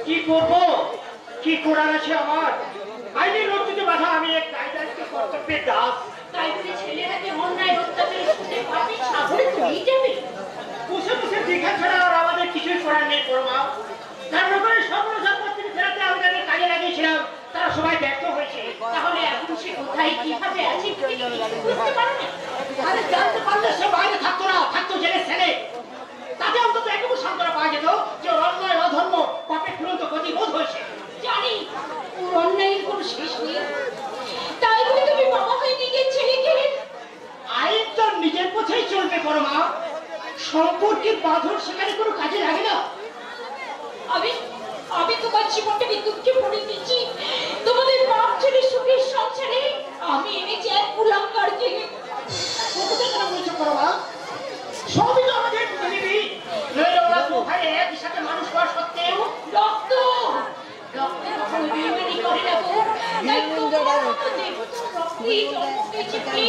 কি করব, কি করার আছে আমার? আইনের রক্ষিত বাধা, আমি এক দায়িত্ব কর্তব্যের দাস। তাই বলে ছেলেরাকে অন্যায় অত্যাচারের সাথে পাপি সাগরে চলেই যাবে? বসে বসে দীঘা ছাড়া আর আমাদের কিছুই করার নেই পরমা। তার ব্যাপারে স্বপ্ন সম্পত্তি ফেরাতে আমি তাদের কাজে লাগিয়েছিলাম, তারা সবাই ব্যর্থ হয়েছে। তাহলে এখন সে কোথায় কিভাবে আছে বুঝতে পারো না? আরে জানতে পারলে সে বাইরে থাকতো না, থাকতো জেলে ছেলে। তাতে অন্তত একটু সান্ত্বনা পাওয়া যেত যে অন্যায় অধর্ম পাপে তুরন্ত গতিবোধ হয়েছে। জানি ওর অন্যায়ের কোনো শেষ নেই, তাই বলে তুমি বাবা হয়ে নিজের ছেলেকে? আইন তো নিজের পথেই চলবে পরমা, সম্পর্কের বাঁধন সেখানে কোনো কাজে লাগে না। আমি আমি তোমার জীবনটাকে দুঃখে পড়ে দিচ্ছি। তোমাদের বাপ ছেলে সুখের সংসারে আমি এনেছি এক কুলাঙ্গারকে। কতটা কেন বলছো পরমা? সবই তো আমাদের প্রতিনিধি। নইলে ওরা দু ভাই একই সাথে মানুষ হওয়া সত্ত্বেও রক্ত রক্তের উপর বেইমানি করে না গো। তাই তোমার মতো দেবতা রক্তেই জন্ম পেয়েছে বলে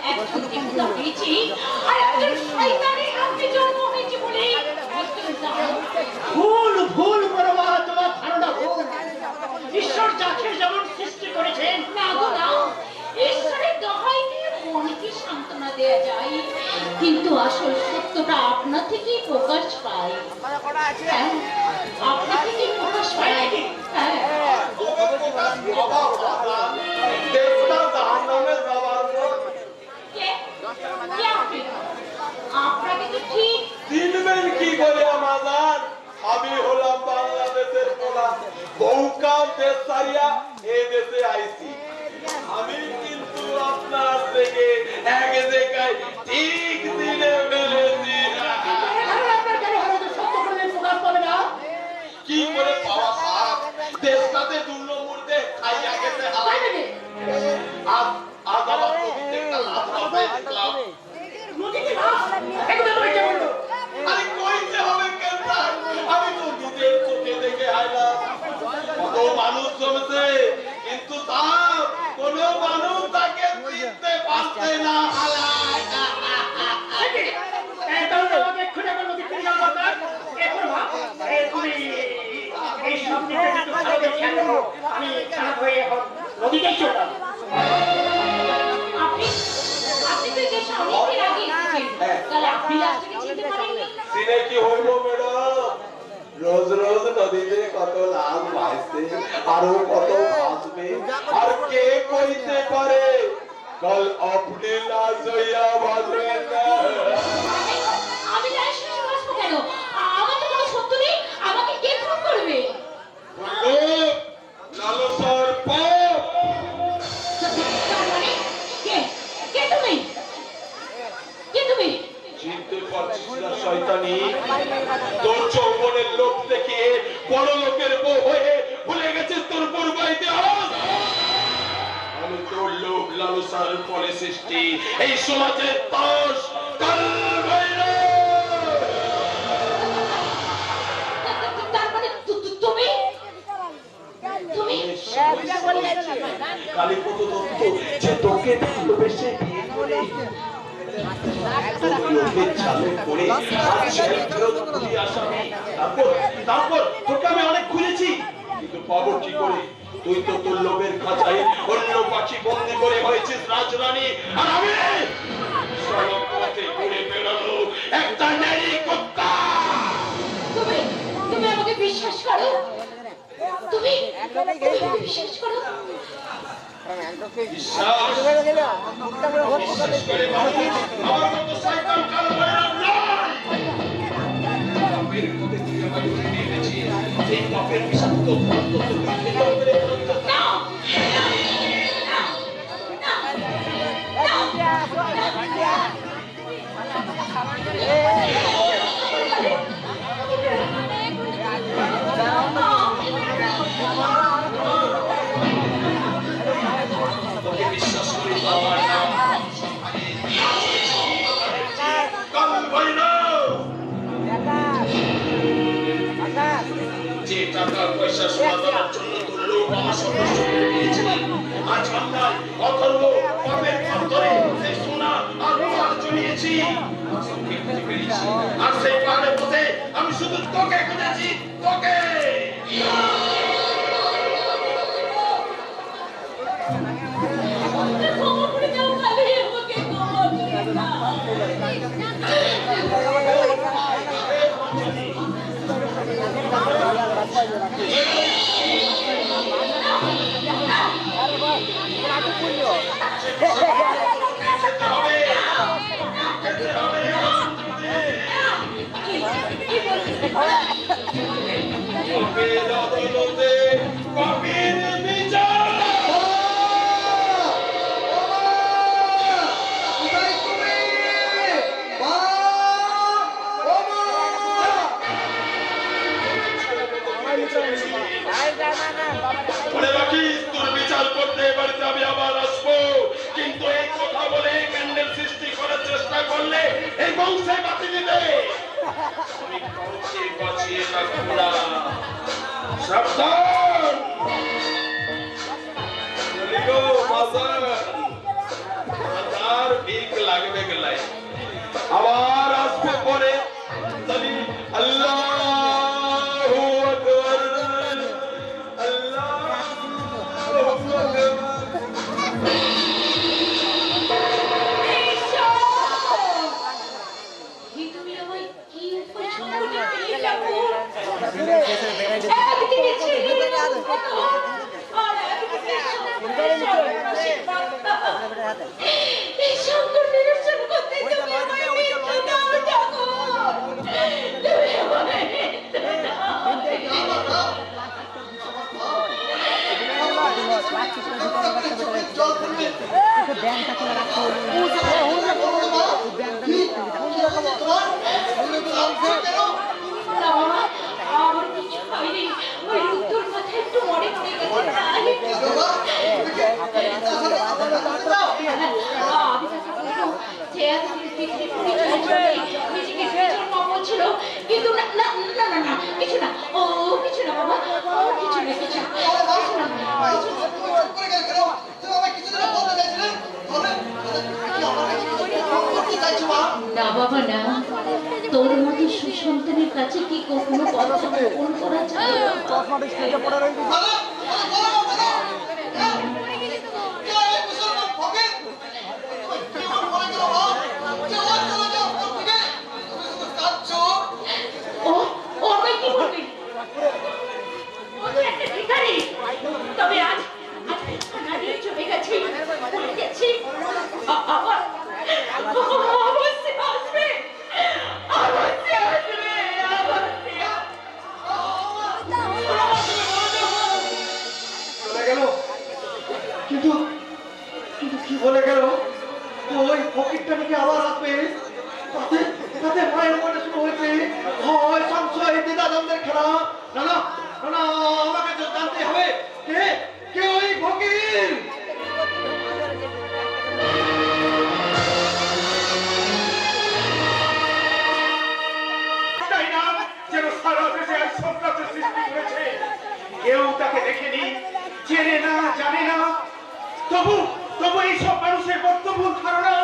একজন দেবতা পেয়েছি, আর একজন শয়তানের রক্তে জন্ম হয়েছে বলে একজন দানব। ভুল ভুল পরমা, তোমার ধারণা ভুল। ঈশ্বর যাকে যেমন সৃষ্টি করেছেন, না গো না, ঈশ্বরের দোহাই দিয়ে মনকে সান্ত্বনা দেয়া যায়, কিন্তু আসল সত্যটা আপনা থেকেই প্রকাশ পায়। হ্যাঁ, আপনা থেকেই প্রকাশ পায়। হ্যাঁ, কে? কে আপনি? আপনাকে তো ঠিক চিনবেন কি করে আমাদের? আমি হলাম বাংলাদেশের পোলা, বহুকাল দেশ ছাড়িয়া এই দেশে আইছি। আমি কিন্তু আপনার থেকে এক জায়গায় ঠিক দিনে ফেলেছি। আপনার কেন হলো সত্য করলে প্রকাশ পাবে না? কি করে পাওয়া সাপ দেশটাতে দুর্নমূর্তে খাইয়া গেছে হালাই। আজ আজ আমার প্রত্যেকটা লাভ হবে দেখলাম। নদীতে মাছ, এগুলো তুমি কে বললো? আরে কইতে হবে কেন? আমি তো নিজের চোখে দেখে আইলাম। কত মানুষ জমেছে, কিন্তু তার কোন মানুষ তাকে চিনতে পারছে না। তাহলে আমাকে খুঁজে আমার নদী ফিরে যাওয়া দরকার। এরপর ভাব, তুমি এই সব দিকে একটু ভালো করে খেয়াল করো। আমি খারাপ হয়ে এখন নদীতেই চললাম। আপনি আপনি তো এদের অনেকদিন আগে এসেছেন, তাহলে আপনি লাস্টকে চিনতে পারেননি? চিনে কি হইল ম্যাডাম? রোজ রোজ নদীতে কত লাল ভাসছে, আরো কত ভাসবে, আর কে কইতে পারে কল আপনি লাশ হইয়া ভাসবেন না। আমি লাশ হয়ে বাঁচবো কেন? আমার তো কোনো শত্রু নেই, আমাকে কে খুন করবে? লালসার পাপ। তার মানে কে? কে তুমি? কে তুমি? চিনতে পারছিস না শয়তানি? তোর যৌবনের লোক থেকে বড় লোকের বউ হয়ে ভুলে গেছিস তোর পূর্ব ইতিহাস। আমি তোর লোভ লালসার ফলে সৃষ্টি এই সমাজের তাস কাল বাইরে। তার মানে তুমি? তুমি? কালীপদ দত্ত যে তোকে ভালোবেসে বিয়ে করে তোর লোভের চালে পড়ে আজ সেই ফেরত ঘুরিয়ে আসামি। তারপর তোকে আমি অনেক খুঁজেছি, কিন্তু পাবো কি করে? তুই তো তোর লোভের খাঁচায় অন্য পাখি বন্দি করে হয়েছিস রাজরানী, আর আমি সড়ক পথে ঘুরে বেড়ানো একটা নারী কুত্তা। তুমি তুমি আমাকে বিশ্বাস করো? তুমি বিশ্বাস করো? বিশ্বাস করে বাবা, আমার মতো শয়তান কাল বাইরে নয়। পাপের পথে তুই আমায় ধরে নিয়ে গেছিস, এই পাপের বিষাক্ত গন্ধ তুই খেতে হবে। না! তোকে বিশ্বাস করি বাবার নাম কাল বাইরে। যে টাকা পয়সা সোনা দেওয়ার জন্য তোর লোক আমার সর্বস্ব করে নিয়েছিলি, আজ আমরা অথর্ব পাপের পথ ধরে সেই সোনা আর পাহাড় চড়িয়েছি। আর সেই পাহাড়ের পথে আমি শুধু তোকে খুঁজেছি, তোকে। পাপের আদালতে পাপের বিচার। মনে রাখিস, তোর বিচার করতে এ বাড়িতে আমি আবার আসবো, কিন্তু এই কথা বলে ক্যান্ডেল সৃষ্টি করার চেষ্টা করলে এই বংশে বাতি দিবে। আমি কাউকে বাঁচিয়ে রাখবো না। সাবধান। চলি গো বাজার। বাজার ভিক লাগবে গেলাই। আবার আসবো পরে। চলি। আল্লাহু আকবার। আল্লাহু আকবার। তুমি আমায় কি উপসর্গটা পেলে ঠাকুর? একদিকে ছেড়ে দিলাম আর একদিকে এই সংকট নিরসন করতে তুমি আমায় মৃত্যু দাও ঠাকুর। তুমি আমায় মৃত্যু দাও। না বাবা, আমার কিছু হয়নি। ওই রুদ্দুর মাথায় একটু মনে পড়ে গেছে তাই। আমি তাকে বলবো যে এতদিন পৃথিবী পরিচয় জন্যে নিজেকে বেজন মনে ছিল, কিন্তু না না না না না কিছু না, ও কিছু না বাবা, ও কিছু না, কিছু না, কিছু না, না বাবা না। তোর মতো সুসন্তানের কাছে কি কখনো কথা গোপন করা যায়? ও ও আমায় কি বলবি? ও তো একটা ভিখারি। তবে আজ আজ না দিয়ে চলে গেছে, ভুলে গেছি। আবার অবশ্যই আসবে, অবশ্যই আসবে, অবশ্যই চলে গেল, কিন্তু কিন্তু কি বলে গেল? ওই ফকিরটা নাকি আবার আসবে। তাতে তাতে মায়ের মনে শুরু হয়েছে হয় সংশয় দ্বিধাদ্বন্দ্বের খেলা। না না না না, আমাকে তো জানতে হবে কে কে ওই ফকির। তাই না যেন সারা দেশে আজ সন্ত্রাসের সৃষ্টি করেছে। কেউ তাকে দেখেনি, চেনে না, জানে না। তবু তবু এইসব মানুষের বক্তব্য ধারণা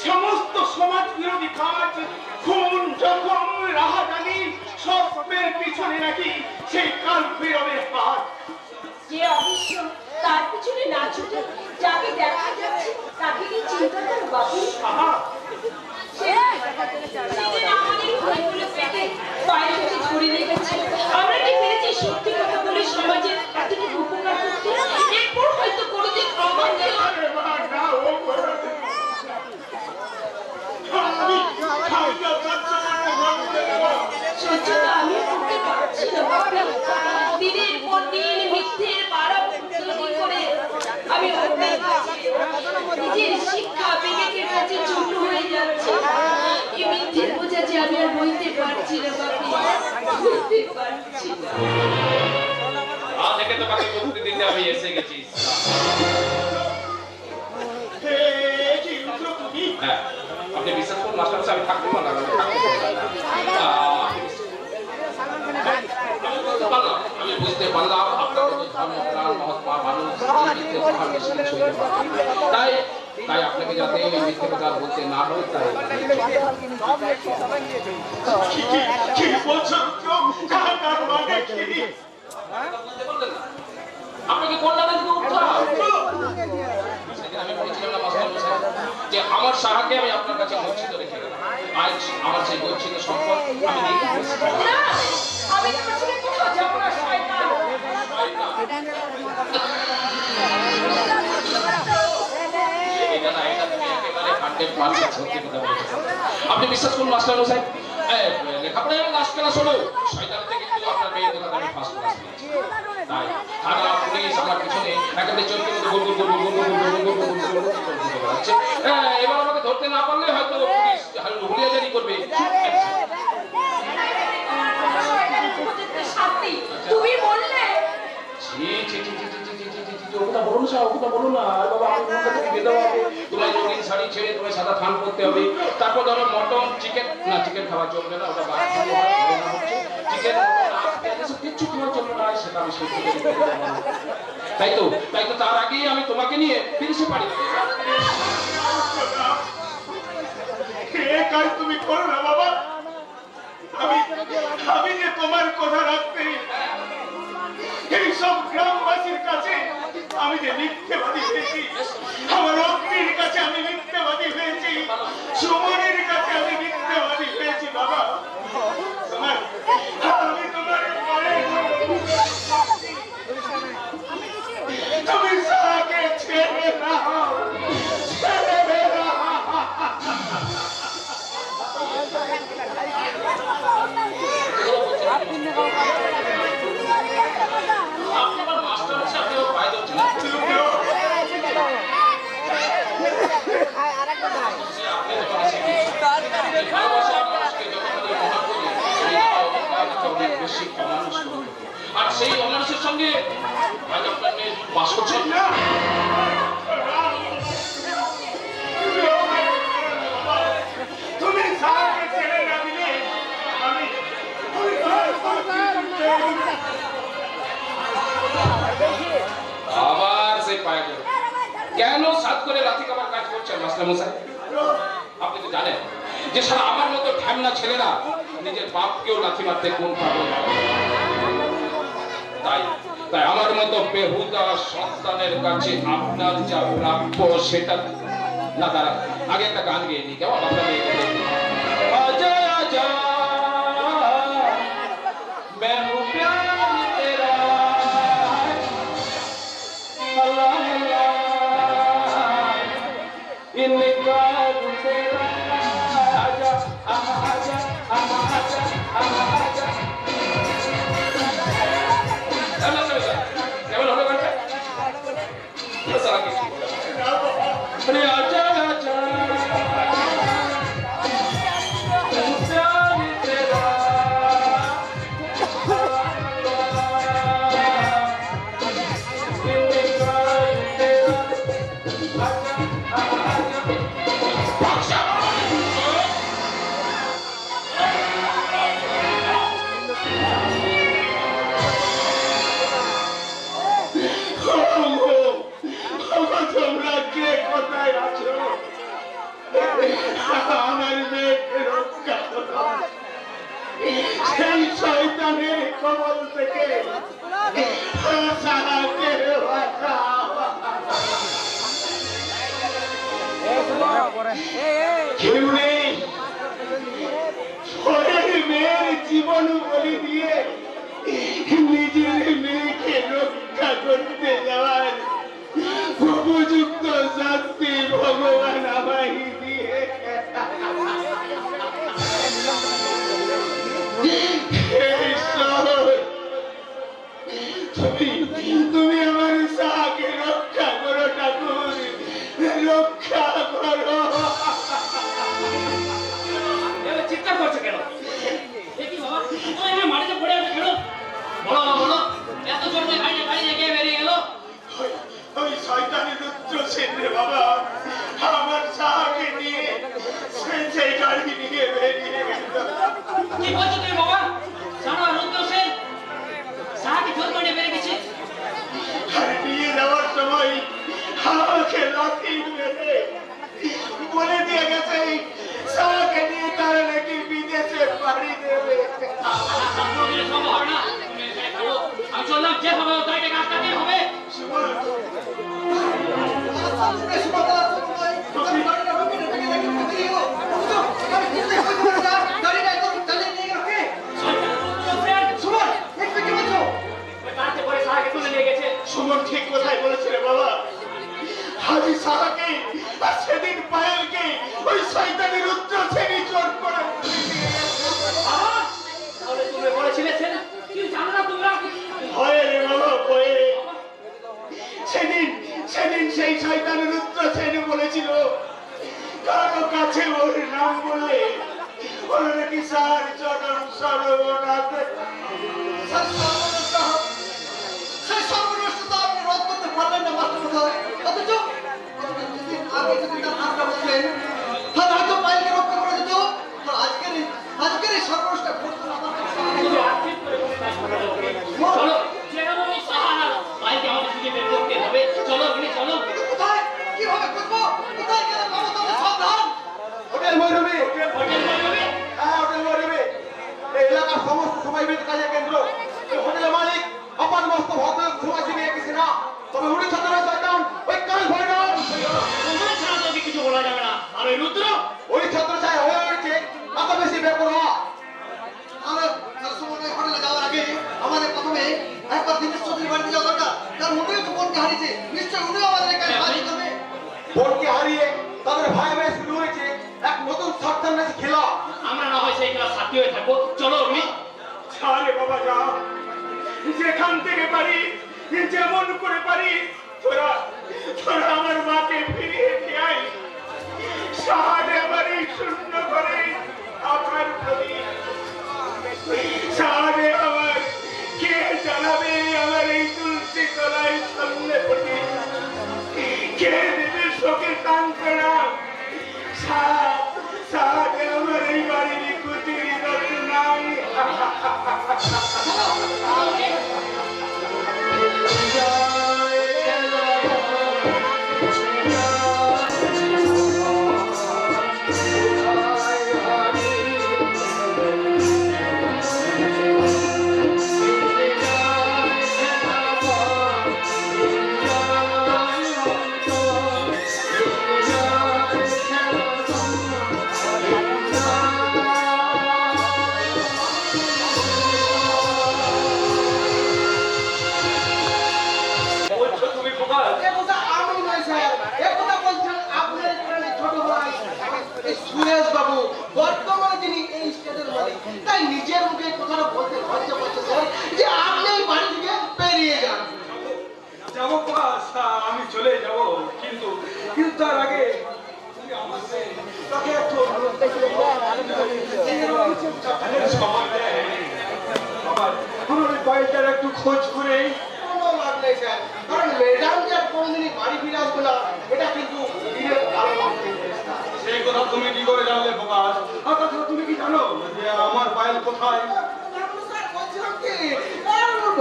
সমস্ত সমাজ বিরোধী কাজ, খুন, জখম, রাহাজানি সবের পিছনে নাকি সেই কাল বিরবের হাত। যে অবশ্য তার পিছনে না ছুটে যাকে দেখা যাচ্ছে তাকে নিয়ে চিন্তা করো বাবু। আহা, সেদিন আমাদের ভয়গুলো পেটে পায়ের কাছে ছড়িয়ে লেগেছে। আমরা কি পেরেছি সত্যি কথা বলে সমাজের এতটুকু উপকার করতে? এরপর হয়তো কোনোদিন আমাদের আরে মা, না, ও করো না। আমি তো সহ্য করতে পারবো না। সহ্যতা আমি করতে পারছি না বাবা। দিনের পর দিন মিথ্যের পাড়া তৈরি করে আমি নিজের শিক্ষা বিবেকের কাছে ছোট হয়ে যাচ্ছে। এই মিথ্যের বোঝা যে আমি আর বইতে পারছি না বাপি, বইতে পারছি না। আজ থেকে তোমাকে মুক্তি দিতে আমি এসে গেছি। হে, কি রুদ্র তুমি? হ্যাঁ, আপনি বিশ্বাস করুন মাস্টার সাহেব, আমি থাকতে পারলাম না, আমি বুঝতে পারলাম আপনার মতো ধর্মপ্রাণ মহাত্মা মানুষ এই মিথ্যে কথা বেশি কিছু হইতে পারে না। তাই তাই আপনাকে যাতে এই মিথ্যে কথা বলতে না হয় তাই কি বলছো রুদ্র? কার মানে কি? বুঝতে পারলেন না? আপনাকে কন্যা থেকে উঠা সেদিন আমি বলেছিলাম না মাস্টার সাহেব যে আমার সাহাকে আমি আপনার কাছে গচ্ছিত রেখে গেলাম। আজ আমার সেই গচ্ছিত সম্পদ আমি দিয়ে দিয়েছি। না আচ্ছা সত্যি কথা বলেছেন আপনি বিশ্বাস করুন মাস্টার মশাই লেখাপড়ায় আমি লাস্ট ক্লাস হলেও শয়তানিতে কিন্তু আপনার মেয়ের কথা আমি ফার্স্ট ক্লাস পেয়েছি তাই থানা পুলিশ আমার পিছনে একেবারে চলতে গোল গোল গোল গোল গোল গোল গোল গোল গোল গোল বেড়াচ্ছে এবার আমাকে ধরতে না পারলে হয়তো পুলিশ হুলিয়াজারি করবে শাস্তি তুমি বললে ছি ছি ছি ছি ছি ছি ছি ছি ছি ওটা বলো না ওটা বলো না আর বাবা আমি তোমার কাছে বেদা হবে তোমার রঙিন শাড়ি ছেড়ে তোমার সাদা থান করতে হবে তারপর ধরো মটন চিকেন না চিকেন খাওয়া চলবে না ওটা বাদ দিয়ে হচ্ছে চিকেন কিচ্ছু খাওয়া চলবে না সেটা আমি সত্যি তাই তো তার আগেই আমি তোমাকে নিয়ে ফিরিসে পারি এ কাজ তুমি করো না বাবা আমি যে তোমার কথা রাখতে এইসব গ্রামবাসীর কাছে আমি যে মিথ্যেবাদী হয়েছি আমার অগ্নির কাছে আমি মিথ্যেবাদী হয়েছি সুমনের কাছে আমি মিথ্যেবাদী হয়েছি বাবা আমি তোমার তুমি সাকে ছেড়ে দাও ছেড়ে দাও আপনি আমার মাস্টার মশাই আপনি আমার পায়ে ধরছেন আর সেই অমানুষের সঙ্গে আজ আপনার মেয়ে বাস করছেন না তুমি সাকে ছেড়ে না দিলে আমি আবার সেই পায়ে ধরে কেন সাত করে লাথি কামার কাজ করছেন মাস্টার মশাই আপনি তো জানেন যে সারা আমার মতো ঢ্যামনা ছেলেরা নিজের বাপকেও লাথি মারতে কোন পাগল তাই তাই আমার মতো বেহুদা সন্তানের কাছে আপনার যা প্রাপ্য সেটা না দাঁড়া আগে একটা গান গেয়ে নিই কেমন আপনার আজা আজা मैं हूँ प्यार तेरा अल्लाह अल्लाह इनकार तेरा आजा आजा आजा आजा কেমন হলো গানটা अरे आजा आजा তোমরা কে কোথায় আছো আমার মেয়েকে রক্ষা করো সেই শয়তানের কবল থেকে সারাকে কেউ নেই পরের মেয়ের জীবন বলি দিয়ে নিজের মেয়েকে রক্ষা করতে যাওয়ার উপযুক্ত শাস্তি ভগবান আমায় দিয়ে তুমি আমার সাকে রক্ষা করো ঠাকুর রক্ষা করো চিৎকার করছে কেন দেখি বাবা ওই আমার মাটিতে পড়ে আছে কেন বলো বলো এত জোরে বাইরে বাইরে কে বেরিয়ে গেল ওই শয়তানি রুদ্র সেন রে বাবা স্যার সর্বনষ্ট হোক। সেই সর্বনষ্ট তো আপনি রোধ করতে পারলেন না মাস্টার মশাই। অথচ কিছুদিন আগে যদি তার হাতটা বললেন, তাহলে হয়তো পাইলকে রক্ষা করা যেত। আর আজকের এই সর্বনষ্টটা ঘটতো না আমার কাছে। শুধু আর্থিক করে কোনো কাজ করা যাবে না। চলো যেরকম ওই সাহারা ভাইকে আমাদের খুঁজে বের করতে হবে। চলো গিয়ে চলো। কিন্তু কোথায়? কিভাবে খুঁজবো? কোথায় গেলে পাবো তবে সাবধান। হোটেল ভৈরবী, হোটেল বলবে হ্যাঁ হোটেল ভৈরবী, এই এলাকার সমস্ত সমাজবিদ কাজের কেন্দ্র। এই হোটেলের মালিক অপার মস্ত ভদ্র সমাজী নিয়ে গেছে না, তবে উনি ছাত্র শয়তান ওই কাল ভৈরব। তোমার ছাড়া তোকে কিছু বলা যাবে না। আর ওই রুদ্র ওই ছাত্র ছায় হয়ে উঠছে এত বেশি বেপরোয়া। তার সময় হোটেলে যাওয়ার আগে আমাদের প্রথমে একবার দিনেশ চৌধুরীর বাড়িতে যাওয়া দরকার। তার উনিও তো বোনকে হারিয়েছে, নিশ্চয়ই উনিও আমাদের এখানে সাহায্য করবে। বোনকে হারিয়ে তাদের ভাই ভাই শুরু হয়েছে এক নতুন সন্তানের খেলা। আমরা না হয় সেই ক্লাস সাথী হয়ে থাকবো। চলো অগ্নি। ছাড়ে বাবা যা, যেখান থেকে পারি যেমন করে পারি তোরা তোরা আমার মাকে ফিরিয়ে দিয়ে আয়। সাহায্যে আমার এই শূন্য করে আমার প্রতি সাহায্যে আমার কে জানাবে আমার এই তুলসী তলায় সামনে পড়ে কে দেবে শোকে কাঙ্কড়া। সাহায্যে আমার এই বাড়ির কুটির রত্নাই। বলছো তুমি খোকা? এ কথা আমি নয় স্যার, এ কথা বলছেন আপনার প্রাণের ছোট ভাই এই সুরেশ বাবু, বর্তমানে যিনি এই স্টেটের মালিক। তাই নিজের মুখে কথাটা বলতে লজ্জা পাচ্ছে স্যার যে আপনি এই বাড়ি থেকে বেরিয়ে যান। যাবো বাস, আমি চলে যাব, কিন্তু কিন্তু তার আগে তুমি আমাকে তাকে একটু সময় দেয়। আমার ওই কয়েকটার একটু খোঁজ করে কোনো লাভ নেই স্যার, কারণ ম্যাডাম যে আর কোনোদিনই বাড়ি ফিরে আসবে না, এটা কিন্তু দিনের আলো লাগবে। সেই কথা তুমি কি করে জানলে প্রকাশ? আর তাছাড়া তুমি কি জানো যে আমার পায়েল কোথায়? স্যার বলছিলাম কি,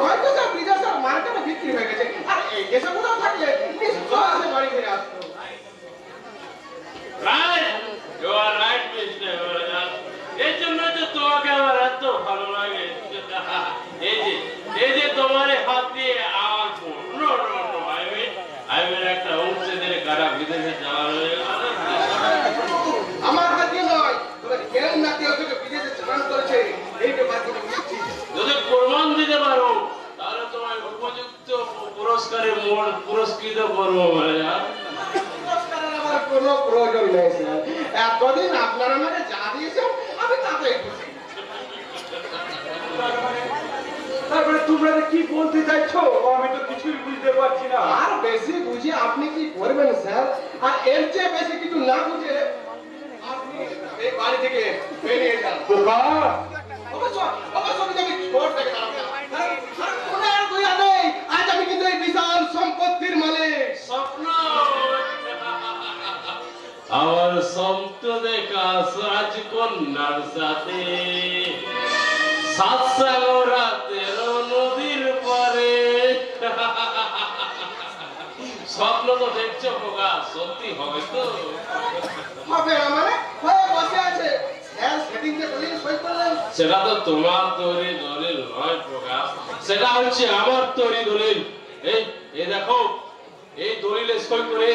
হয়তো স্যার বিদেশের মার্কেটে বিক্রি হয়ে গেছে, আর এই দেশে কোথাও থাকলে নিশ্চয় সে বাড়ি ফিরে আসতো। Right? You are right, Mr. Vargas. এর জন্য তো তোমাকে আমার এত ভালো লাগে। এই যে তোমার হাত দিয়ে আমার বোন। No, no, no. I mean একটা ঔষধের কারা বিদেশে যাওয়ার হয়ে গেল। আমার হাতে নয়, তবে কেউ না কেউ তোকে বিদেশে চালান করেছে, এই ব্যাপার কোনো নিশ্চিত। যদি প্রমাণ দিতে পারো তাহলে তোমার উপযুক্ত পুরস্কারে পুরস্কৃত করবো ভাইয়া। পুরস্কারের আমার কোনো প্রয়োজন নেই স্যার, এতদিন আপনারা আমাকে যা দিয়েছেন আমি তাতেই খুশি। তারপরে তোমরা যে কি বলতে চাইছো আমি তো কিছুই বুঝতে পারছি না। আর বেশি বুঝে আপনি কি করবেন স্যার, আর এর চেয়ে বেশি কিছু না বুঝে আপনি এই বাড়ি থেকে বেরিয়ে যান। বোকা, অবশ্য কিন্তু আমি ছোট থেকে দাঁড়াবো না। আর কোনো আর দয়া নেই, আজ আমি কিন্তু এই বিশাল সম্পত্তির মালিক। স্বপ্ন আমার স্বপ্ন দেখা আজ কন্যার সাথে সাতসাগরা তেরো নদীর পারে। স্বপ্ন তো দেখছো খোকা, সত্যি হবে তো? হবে না মানে হয়ে বসে আছে স্যার, সেদিন যে দলিল সই করলেন সেটা তো তোমার তৈরি দলিল নয় প্রকাশ, সেটা হচ্ছে আমার তৈরি দলিল। এই দেখো, এই দলিলে সই করে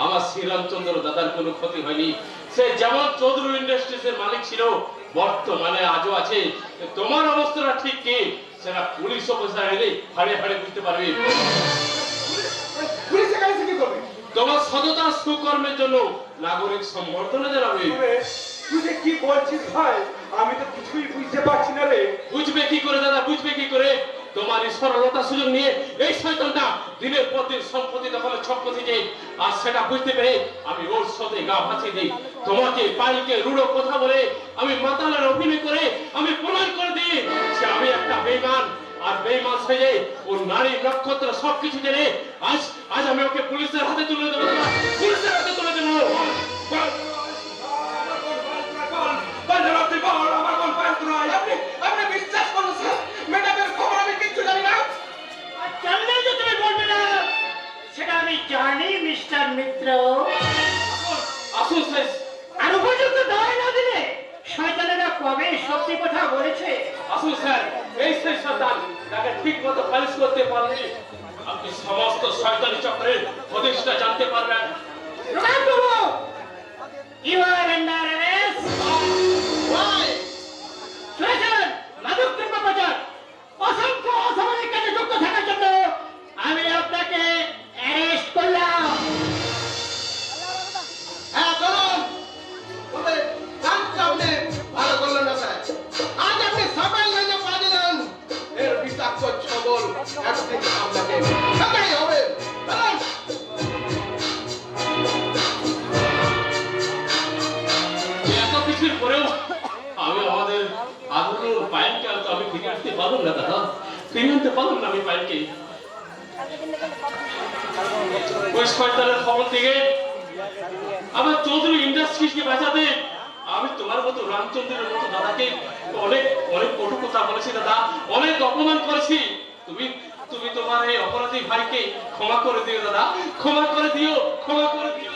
আমার শ্রীরামচন্দ্র দাদার কোনো ক্ষতি হয়নি। সে যেমন চৌধুরী ইন্ডাস্ট্রিজ এর মালিক ছিল, বর্তমানে আজও আছে। তোমার অবস্থাটা ঠিক কি সেটা পুলিশ অফিসার এলে হাড়ে হাড়ে বুঝতে পারবে। পুলিশ এখানে এসে কি করবে? তোমার সততা সুকর্মের জন্য নাগরিক সম্বর্ধনা জানাবে। তুই যে কি বলছিস ভাই, আমি তো কিছুই বুঝতে পারছি না রে। বুঝবে কি করে দাদা, বুঝবে কি করে? তোমার এই সরলতা সুযোগ নিয়ে এই শয়তানটা দিনের পর দিন সম্পত্তি দখলে ছক্ক থেকে, আর সেটা বুঝতে পেরে আমি ওর সাথে গা ভাসিয়ে দিই। তোমাকে পাইলকে রুড়ো কথা বলে আমি মাতালের অভিনয় করে আমি প্রমাণ করে দিই যে আমি একটা বেঈমান, আর বেঈমান সেজে ও নারী নক্ষত্র সবকিছু জেনে আজ আজ আমি ওকে পুলিশের হাতে তুলে দেবো দাদা, পুলিশের হাতে তুলে দেবো। আপনি বিশ্বাস করুন স্যার, ম্যাডামের খবর আমি কিচ্ছু জানি না। আর জানলেই যে তুমি বলবে না সেটা আমি জানি মিস্টার মিত্র। আসুন শেষ আর উপযুক্ত দায় না দিলে শয়তানেরা কবে সত্যি কথা বলেছে। আসুন স্যার, এই সেই শয়তান তাকে ঠিক মতো পালিশ করতে পারলে আপনি সমস্ত শয়তানি চক্রের হদিশটা জানতে পারবেন। প্রণাম প্রভু, ইউ আর আন্ডার অ্যারেস্ট। শুনেছেন মাদক দ্রব্য পাচার অসংখ্য অসামাজিক কাজে যুক্ত থাকার জন্য আমি আপনাকে অ্যারেস্ট করলাম। হ্যাঁ চলুন। তবে কাজটা আপনি ভালো করলেন না স্যার। আজ আপনি সবাই লাইনে পা দিলেন। এর বিষাক্ত ছবল একদিন আপনাকে খেতেই হবে। চলুন। এত কিছুর পরেও আমি আমাদের আদরের পায়েলকে আর আমি ফিরে আসতে পারলাম না দাদা, ফিরে আনতে পারলাম না আমি পায়েলকে। ওই শয়তানের খবর থেকে আমার চৌধুরী ইন্ডাস্ট্রিজকে বাঁচাতে আমি তোমার মতো রামচন্দ্রের মতো দাদাকে অনেক অনেক কটু কথা বলেছি দাদা, অনেক অপমান করেছি। তুমি তুমি তোমার এই অপরাধী ভাইকে ক্ষমা করে দিও দাদা, ক্ষমা করে দিও, ক্ষমা করে দিও।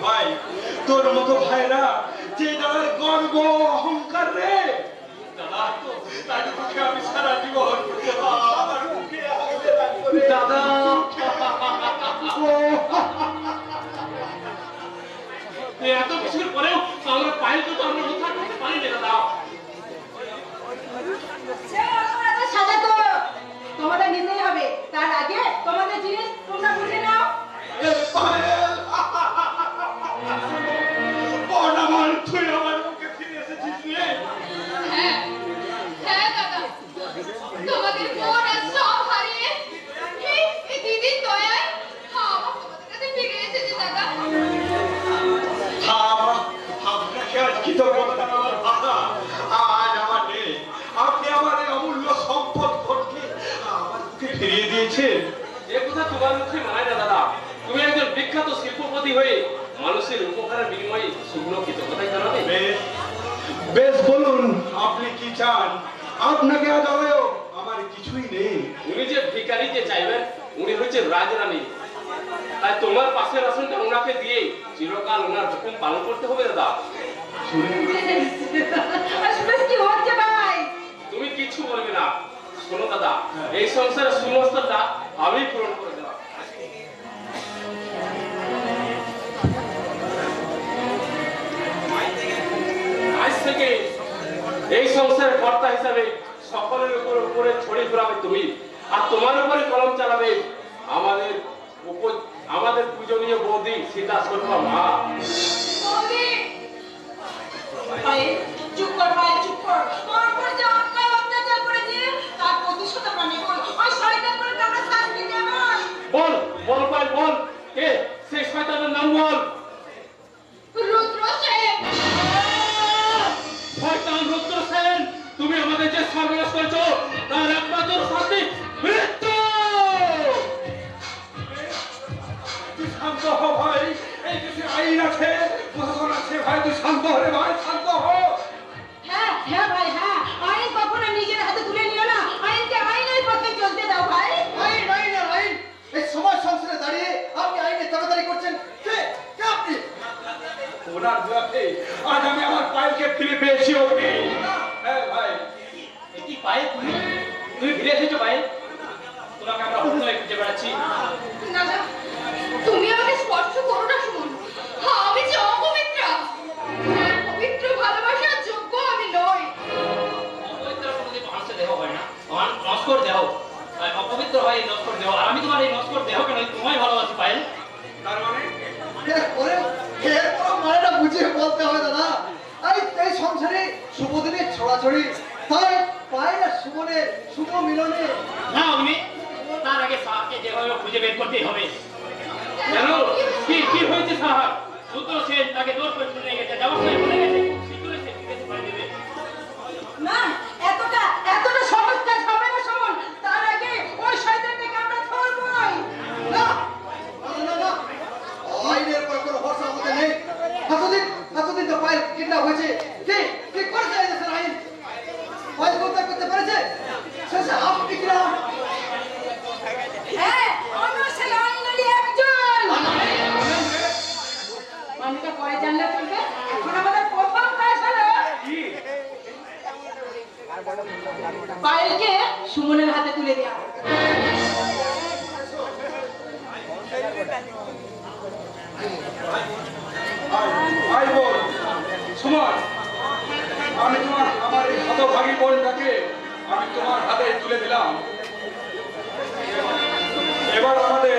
ভাই তোর মতো ভাইরা যে দাদার গর্ব অহংকার রে দাদা, তাকে তোকে আমি সারা জীবন আমার বুকে আগলে রাখবো রে। দাদা এত কিছুর পরেও আমরা পায়েলকে তো আমরা উদ্ধার করতে পারি না দাদা। সাজা তো তোমাদের নিতেই হবে, তার আগে তোমাদের জিনিস তোমরা বুঝে নাও। এ পায়েল, বর্ণামন তুই আমার বুকে ফিরে এসেছিস রে। হ্যাঁ হ্যাঁ দাদা, তোমাদের বোন আর সব হারিয়ে এই দিদির দয়ায় আমার তোমাদের কাছে ফিরে এসেছে দাদা। আপনাকে আজ কৃতজ্ঞতা জানাবার ভাষা আজ আমার নেই। আপনি আমার এই অমূল্য সম্পদ ঘটকে আমার বুকে ফিরিয়ে দিয়েছেন। এ কথা তোমার মুখে মানায় না দাদা, তুমি একজন বিখ্যাত শিল্পপতি হয়ে মানুষের উপকারের বিনিময়ে শুকনো কৃতজ্ঞতা জানাবে। বেশ বেশ বলুন আপনি কি চান। আপনাকে আজ হলেও আমার কিছুই নেই। উনি যে ভিখারি যে চাইবেন উনি হচ্ছে রাজরানী, তাই তোমার পাশের আসনটা ওনাকে দিয়ে চিরকাল ওনার হুকুম পালন করতে হবে দাদা। আসলে কি হচ্ছে ভাই? তুমি কিছু বলবে না। শোনো দাদা, এই সংসারের শূন্যস্থানটা আমি পূরণ করে দেওয়া। আজ থেকে এই সংসারের কর্তা হিসাবে সকলের উপরে ছড়িয়ে ঘোরাবে তুমি, আর তোমার উপরে কলম চালাবে আমাদের পূজনীয় বৌদি সীতা সর্বা মা। বৌদি, ভাই চুপ কর ভাই, চুপ কর। তোর উপর যে অন্যায় অত্যাচার করেছে তার প্রতিশোধ আমরা নেব। ওই শয়তান বলে আমরা শাস্তি দেব। বল বল ভাই বল, কে সেই শয়তানের নাম বল। রুদ্র সেন। শয়তান রুদ্র সেন, তুমি আমাদের যে সর্বনাশ করেছো তার একমাত্র শাস্তি মৃত্যু। তুই শান্ত হ ভাই, এই দেশে আইন আছে, প্রশাসন আছে ভাই, তুই শান্ত হ রে ভাই, শান্ত হ। হ্যাঁ হ্যাঁ ভাই হ্যাঁ, আইন কখনো নিজের হাতে তুলে নিও না, আইনকে আইনের পথে চলতে দাও ভাই। আইন আইন আর আইন, এই সমাজ সংসারে দাঁড়িয়ে আপনি আইনের তাড়াতাড়ি করছেন। কে কে আপনি? ওনার দোয়াতে আজ আমি আমার পায়েলকে ফিরে পেয়েছি। ওকে হ্যাঁ ভাই। কি পায়ে তুমি ফিরে এসেছো পায়ে? তোমাকে আমরা অন্য খুঁজে বেড়াচ্ছি। না না, তুমি আমাকে স্পর্শ করো না সুমন। আমি যে অপবিত্র, পবিত্র ভালোবাসার যোগ্য আমি নই। অপবিত্র কোনোদিন মানুষের দেহ হয় না, নস্কর দেহ অপবিত্র হয়, এই নস্কর দেহ। আর আমি তোমার এই নস্কর দেহ কেন তোমায় ভালোবাসি পায়েল। তার মানে ওরে এর পুরো মানেটা বুঝিয়ে বলতে হবে দাদা। এই সংসারে শুভদিনের ছড়াছড়ি, তাই পায় না সুমনের শুভ মিলনে। না অগ্নি, তার আগে সাহাকে যেভাবে খুঁজে বের করতেই হবে। কেন কি কি হয়েছে সাহাব? রুদ্র সেন তাকে দৌড় করে নিয়ে গেছে, যাওয়ার সময় বলে গেছে শীঘ্রই সে জিজ্ঞেস করে দেবে। সুমনের হাতে তুলে দেওয়া হোক। আই বল সুমন, আমি আমার এই হতভাগী বোনটাকে আমি তোমার হাতে তুলে দিলাম। এবার আমাদের